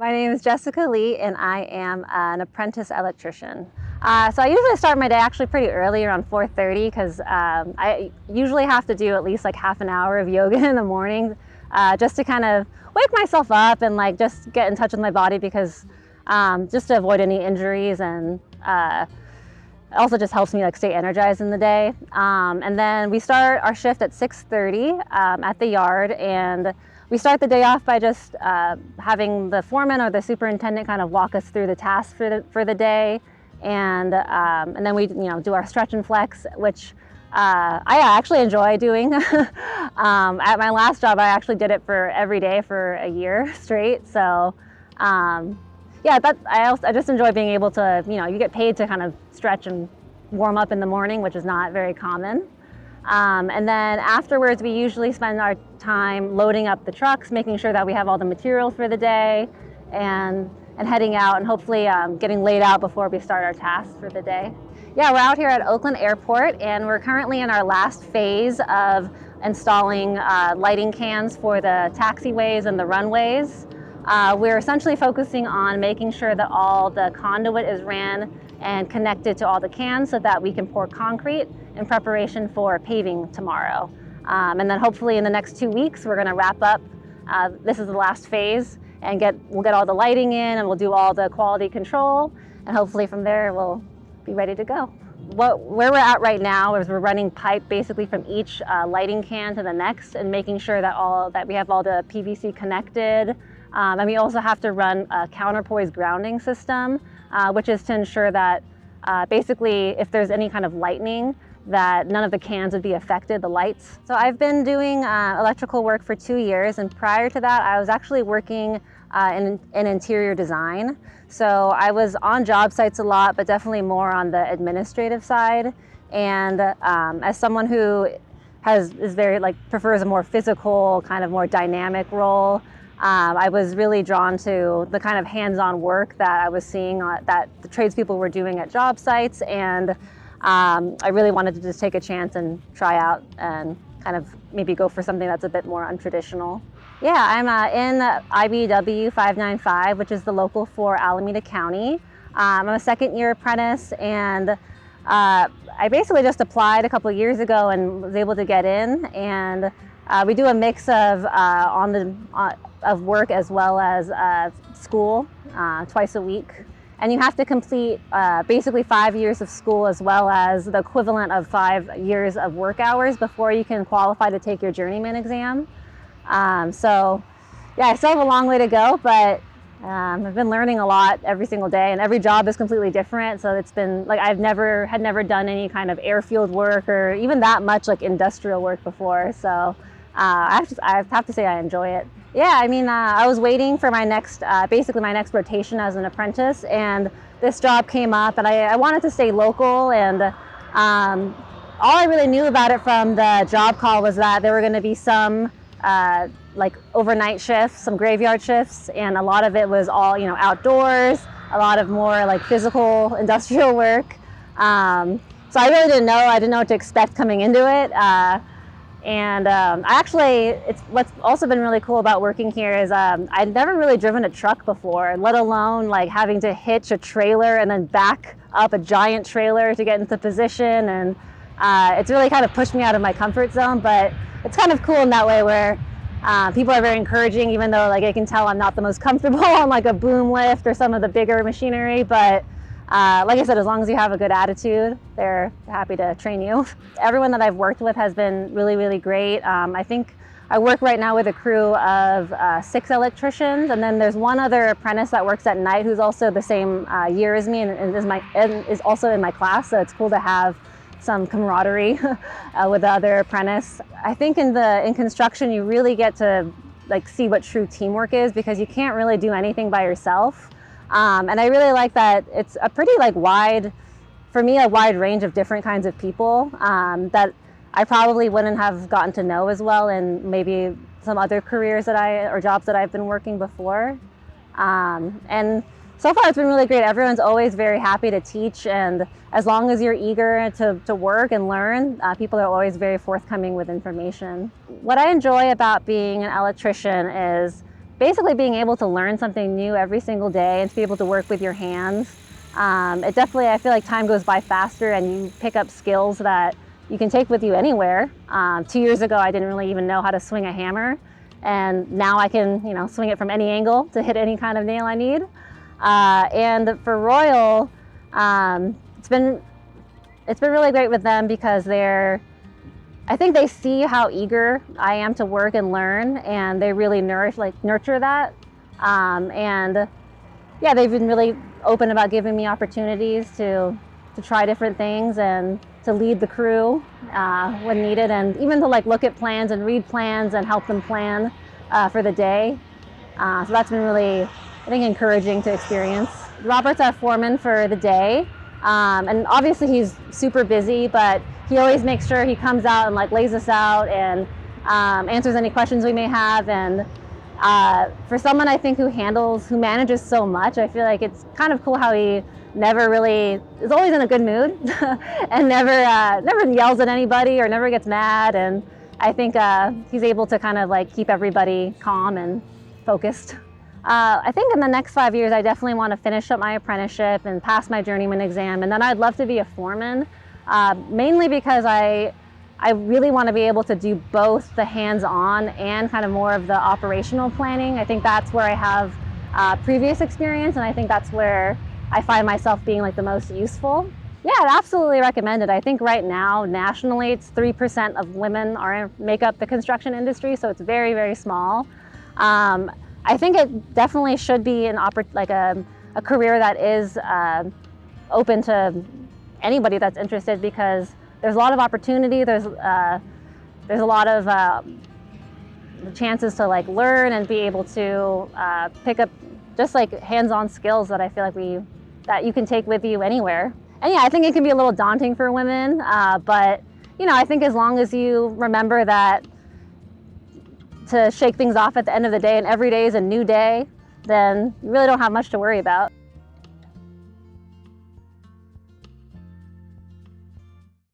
My name is Jessica Lee and I am an apprentice electrician. So I usually start my day actually pretty early, around 4:30, because I usually have to do at least like half an hour of yoga in the morning, just to kind of wake myself up and like just get in touch with my body, because just to avoid any injuries, and it also just helps me like stay energized in the day. And then we start our shift at 6:30 at the yard, and we start the day off by just having the foreman or the superintendent kind of walk us through the tasks for the day, and then we do our stretch and flex, which I actually enjoy doing. At my last job, I actually did it for every day for a year straight. So yeah, I just enjoy being able to, you get paid to kind of stretch and warm up in the morning, which is not very common. And then afterwards, we usually spend our time loading up the trucks, making sure that we have all the materials for the day, and heading out and hopefully getting laid out before we start our tasks for the day. Yeah, we're out here at Oakland Airport, and we're currently in our last phase of installing lighting cans for the taxiways and the runways. We're essentially focusing on making sure that all the conduit is ran and connected to all the cans so that we can pour concrete in preparation for paving tomorrow. And then hopefully in the next 2 weeks, we're gonna wrap up. This is the last phase, and we'll get all the lighting in, and we'll do all the quality control, and hopefully from there we'll be ready to go. Where we're at right now is we're running pipe basically from each lighting can to the next, and making sure that we have all the PVC connected. And we also have to run a counterpoise grounding system, which is to ensure that basically if there's any kind of lightning, that none of the cans would be affected, the lights. So I've been doing electrical work for 2 years, and prior to that I was actually working in interior design. So I was on job sites a lot, but definitely more on the administrative side. And as someone who prefers a more physical, kind of more dynamic role, I was really drawn to the kind of hands-on work that I was seeing that the tradespeople were doing at job sites, and I really wanted to just take a chance and try out and kind of maybe go for something that's a bit more untraditional. Yeah, I'm in IBW 595, which is the local for Alameda County. I'm a second-year apprentice, and I basically just applied a couple of years ago and was able to get in. And we do a mix of work as well as school twice a week. And you have to complete basically 5 years of school as well as the equivalent of 5 years of work hours before you can qualify to take your journeyman exam. So yeah, I still have a long way to go, but I've been learning a lot every single day, and every job is completely different. So it's been like I've never done any kind of airfield work or even that much like industrial work before. So I have to say I enjoy it. Yeah, I mean, I was waiting for my next, basically my next rotation as an apprentice, and this job came up, and I wanted to stay local, and all I really knew about it from the job call was that there were going to be some like overnight shifts, some graveyard shifts, and a lot of it was all, outdoors, a lot of more like physical industrial work. So I really didn't know. I didn't know what to expect coming into it. And what's also been really cool about working here is I'd never really driven a truck before, let alone like having to hitch a trailer and then back up a giant trailer to get into position. And it's really kind of pushed me out of my comfort zone, but it's kind of cool in that way where people are very encouraging, even though like I can tell I'm not the most comfortable on like a boom lift or some of the bigger machinery. But like I said, as long as you have a good attitude, they're happy to train you. Everyone that I've worked with has been really, really great. I think I work right now with a crew of 6 electricians, and then there's one other apprentice that works at night who's also the same year as me and is also in my class. So it's cool to have some camaraderie with the other apprentice. I think in construction you really get to like see what true teamwork is, because you can't really do anything by yourself. And I really like that it's a pretty wide range of different kinds of people that I probably wouldn't have gotten to know as well in maybe some other careers or jobs that I've been working before. And so far it's been really great. Everyone's always very happy to teach, and as long as you're eager to work and learn, people are always very forthcoming with information. What I enjoy about being an electrician is basically being able to learn something new every single day and to be able to work with your hands. It definitely, I feel like time goes by faster and you pick up skills that you can take with you anywhere. 2 years ago, I didn't really even know how to swing a hammer, and now I can, swing it from any angle to hit any kind of nail I need. And for Royal, it's been really great with them because I think they see how eager I am to work and learn, and they really nurture that. And yeah, they've been really open about giving me opportunities to try different things and to lead the crew when needed, and even to look at plans and read plans and help them plan for the day. So that's been really, I think, encouraging to experience. Robert's our foreman for the day, and obviously he's super busy, but he always makes sure he comes out and lays us out and answers any questions we may have. And for someone I think who manages so much, I feel like it's kind of cool how he never really is always in a good mood and never yells at anybody or never gets mad. And I think he's able to kind of keep everybody calm and focused. I think in the next 5 years, I definitely want to finish up my apprenticeship and pass my journeyman exam, and then I'd love to be a foreman, mainly because I really want to be able to do both the hands-on and kind of more of the operational planning. I think that's where I have previous experience, and I think that's where I find myself being the most useful. Yeah, I'd absolutely recommend it. I think right now, nationally, it's 3% of women make up the construction industry, so it's very, very small. I think it definitely should be a career that is open to anybody that's interested, because there's a lot of opportunity. There's a lot of chances to learn and be able to pick up just hands-on skills that I feel that you can take with you anywhere. And yeah, I think it can be a little daunting for women, but I think as long as you remember that to shake things off at the end of the day and every day is a new day, then you really don't have much to worry about.